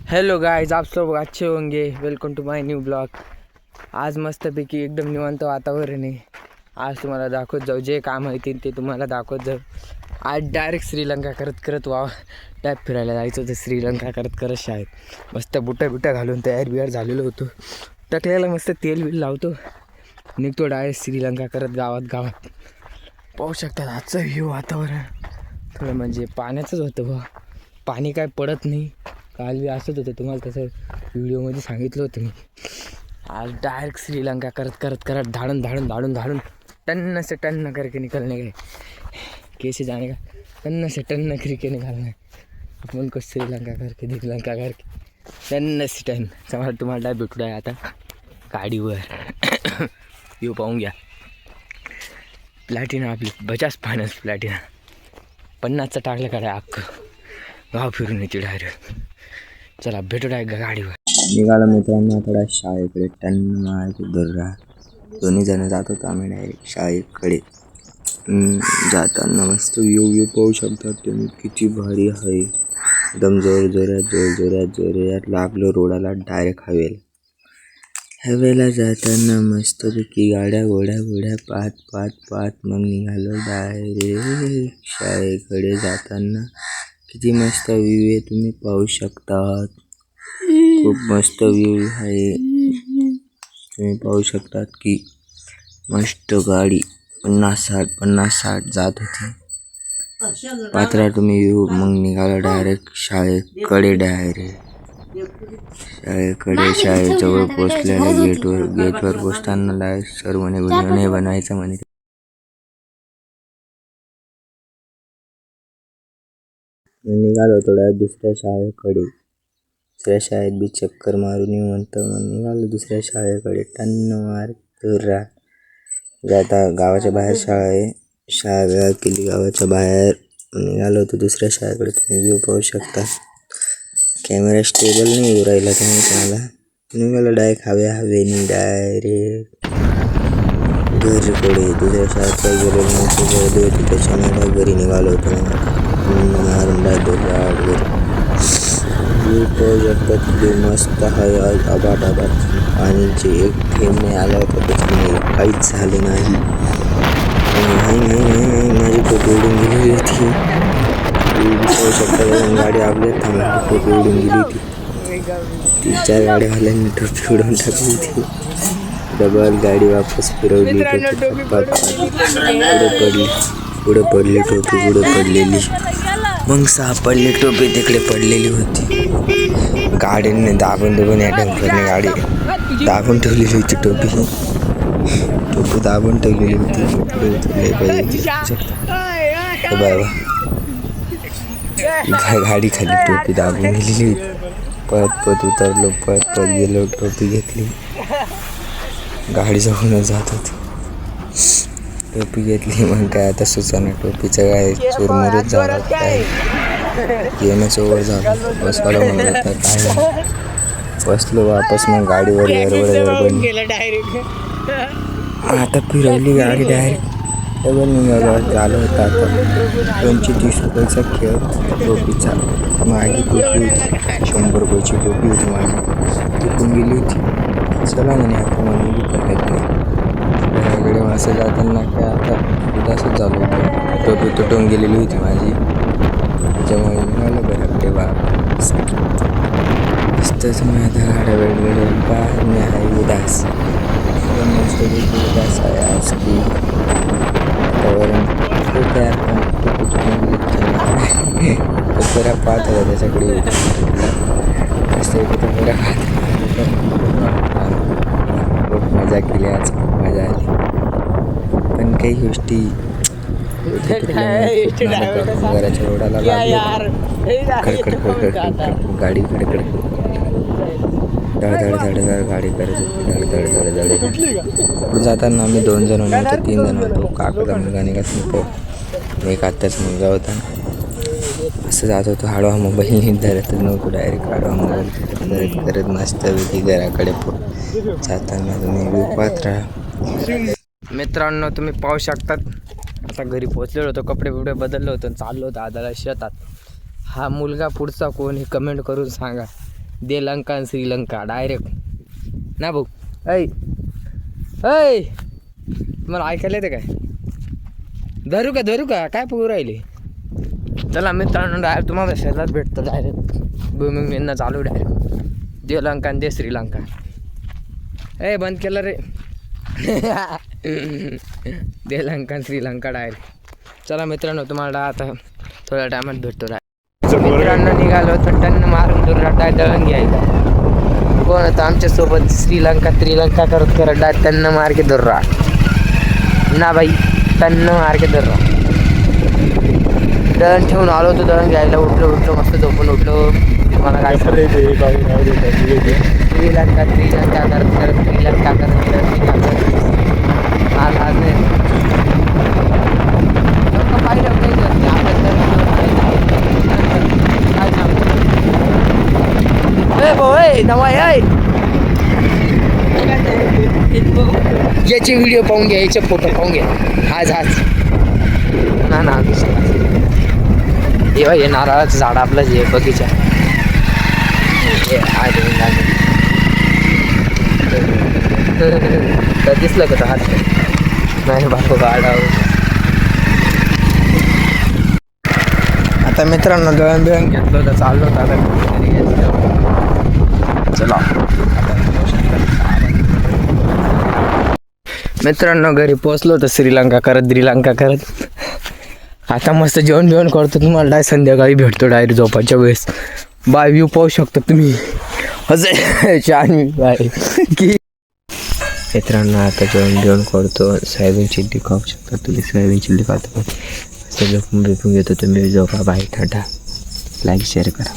Hello guys, आप सब अच्छे होंगे। Welcome to my new blog. आज मस्तपैकी एकदम निवांत वातावरण आहे। आज तुम्हाला दाखवत जाऊ जे काम आहे ते तुम्हाला दाखवत जाऊ। आज डायरेक्ट श्रीलंका करत टॅप फिरायला जायचं होतं। श्रीलंका करत शाळेत मस्त बुट्या घालून तयार झालेलो होतो। टकल्याला मस्त तेल बिल लावतो, निघतो डायरेक्ट श्रीलंका करत गावात पाहू शकतात आजचं हे वातावरण थोडं म्हणजे पाण्याचंच होतं बा। पाणी काय पडत नाही। काल बी असंच होतं, तुम्हाला तसं व्हिडिओमध्ये सांगितलं होतं मी। आज डायरेक्ट श्रीलंका करत धाडून टन्न से टन्न करके निकलने गए। कैसे जाने का टन्न से टन्न करके निकालना है अपन को। श्रीलंका करके टन्न से टन तुम्हाला भेटू आहे आता गाडीवर। येऊ पाहून घ्या प्लॅटिना, आपली बजाज फायनान्स प्लॅटिना 50चा टाकलं का अख्खं गाव फिरून येते डायरेक्ट। चला भेटू डायरेक्ट गाडीवर। निघालो मित्रांनो थोडा शाळेकडे टन्न मारायचं दर्रा। दोन्ही जण जात होतो आम्ही डायरेक्ट शाळेकडे। जाताना मस्त व्यू पाहू शकतात तुम्ही, किती भारी आहे। एकदम जोरात लागलो रोडाला डायरेक्ट हवेला जाताना मस्तपैकी गाड्या पाहत मग निघालो डायरेक्ट शाळेकडे। जाताना किती मस्त व्ह्यू आहे तुम्ही पाहू शकतात, खूप मस्त व्ह्यू आहे। तुम्ही पाहू शकतात की मस्त गाडी 50-60 जात होती। पात्रा तुम्ही व्ह्यू मग निघाला डायरेक्ट शाळेकडे। शाळेजवळ पोचलेल्या गेटवर पोचताना डायरेक्ट सर म्हणे व्हिडिओ नाही बनायचा म्हणे। निघालो थोड्या दुसऱ्या शाळेकडे। दुसऱ्या शाळेत बी चक्कर मारून येऊ म्हणतं, मग निघालो दुसऱ्या शाळेकडे। टन्न मार धुर्रा जाता गावाच्या बाहेर शाळा आहे। शाळा केली गावाच्या बाहेर। निघालो होतो दुसऱ्या शाळेकडे। तुम्ही व्ह्यू पाहू शकता। कॅमेरा स्टेबल नाही येऊ राहिला तुम्ही तुम्हाला। निघालो डायरेक्ट हवेनी डायरेक्ट घरीकडे। दुसऱ्या शाळेत काही गेलेलो नव्हतं, गर्दी होती त्याच्यामुळे घरी निघालो होतो। मारून घरी व्ह्यू पाहू शकतात किती मस्त आहे। आबाट पाणीचे एक थेंब नाही आला होता, त्याच्यामुळे काहीच झाले नाही। माझी टोपी उडून गेली होती। पाहू शकता गाडी आपल्यात थांबली, टोपी उडून गेली होती। 3-4 गाड्यावाल्यांनी टोपी उडून टाकली होती। डबल गाडी वापस फिरवली, पुढे पडली टोपी, पुढे पडलेली मग सापडली टोपी, तिकडे पडलेली होती। गाडीने दाबून या डंपरने गाडी दाबून ठेवलेली होती। टोपी दाबून ठेवलेली होती। पुढे उतरले पाहिजे गाडी खाली टोपी दाबून गेलेली होती। पळत उतरलो, पळत गेलो, टोपी घेतली, गाडी जवळूनच जात होतो। टोपी घेतली मग काय आता सुचाना, टोपीचं काय चोरमोरच झाला, काय येणंच ओव्हर झालं। बसवाला म्हणत होता काय, बसलो वापस मग गाडीवर आता फिरवली गाडी डायरेक्ट डबल निघालो। झालं होतं आता 230 रुपयाचा खेळ टोपीचा। माझी टोपी होती 100 रुपयाची टोपी होती माझी, टिकून गेली होती। चला म्हणे आता म्हणून घराकडे असं जाताना काय आता उदासच झालं होतं। टोपी तुटून गेलेली होती माझी, त्याच्यामुळे निघालो घराकडे वापस। मस्तच मी आता गाड्या वेगवेगळ्या बाहेर मी आहे उदास, मस्त उदास आहे आज की वातावरण खूप यार। टोपरा पाहत होता त्याच्याकडे मस्त टोपरा खूप मजा केली आज, खूप मजा आली। पण काही गोष्टी घराच्या रोडाला खडखड गाडी खडखड धड गाडी करत धड जाताना आम्ही 2 जण होतो, 3 जण होतो। काकाचा मुलगा निघत एक आत्याचा मुलगा होता। असं जात होतो हाडवा मोबाईल धरतच नव्हतो, डायरेक्ट हाडवा मोबाईल करत मस्तपैकी घराकडे जाताना तुम्ही व्ह्यू पाहत राहा। मित्रांनो तुम्ही पाहू शकतात आता घरी पोहोचलेलो होतो, कपडे बदललो होतो, चाललो होतो आदाला शेतात। हा मुलगा पुढचा कोण हे कमेंट करून सांगा। श्रीलंका आणि श्रीलंका डायरेक्ट ना भाऊ. ऐ ऐ तुम्हाला ऐकायला येते काय? धरू का काय पोहू राहिले? चला मित्रांनो डायरेक्ट तुम्हाला शेतात भेटतो डायरेक्ट भूमिंगना चालू डायरेक्ट श्रीलंका आणि श्रीलंका. ए बंद केलं रे. श्रीलंका श्रीलंका डायरेक्ट. चला मित्रांनो तुम्हाला आता थोड्या टायमात भेटतो. मित्रांनो निघालो तर टन्न मारून दूर डाय दळण घ्यायला. कोण होतं आमच्यासोबत? श्रीलंका करत डाय टन्न मार के दूर ना बाई, टन्न मार के दूर दळण ठेवून आलो होतो दळण घ्यायला. उठलो मस्त झोपून उठलो. मला काय श्रीलंका याचे व्हिडिओ पाहून घ्या, याचे फोटो पाहून घ्या. हाच ना तेव्हा हे नारळाचं झाड आपलं जे बगीचा दिसलं का? हात नाही बापू गाडा. आता मित्रांनो दळण बिळण घेतलं होतं चाललो होतं आता. चला मित्रांनो घरी पोचलो होतं श्रीलंका करत. आता मस्त जेवण करतो. तुम्हाला डाय संध्याकाळी भेटतो डायरेक्ट झोपाच्या वेळेस. बाय व्ह्यू पाहू शकता तुम्ही. असं छान बाय की मित्रांनो आता जेवण करतो. सोयाबीन चिल्ली खाऊ शकता तुम्ही. सोयाबीन चिल्ली खातो. झोपून घेतो तुम्ही. झोपा बाय. टाटा. लाईक शेअर करा.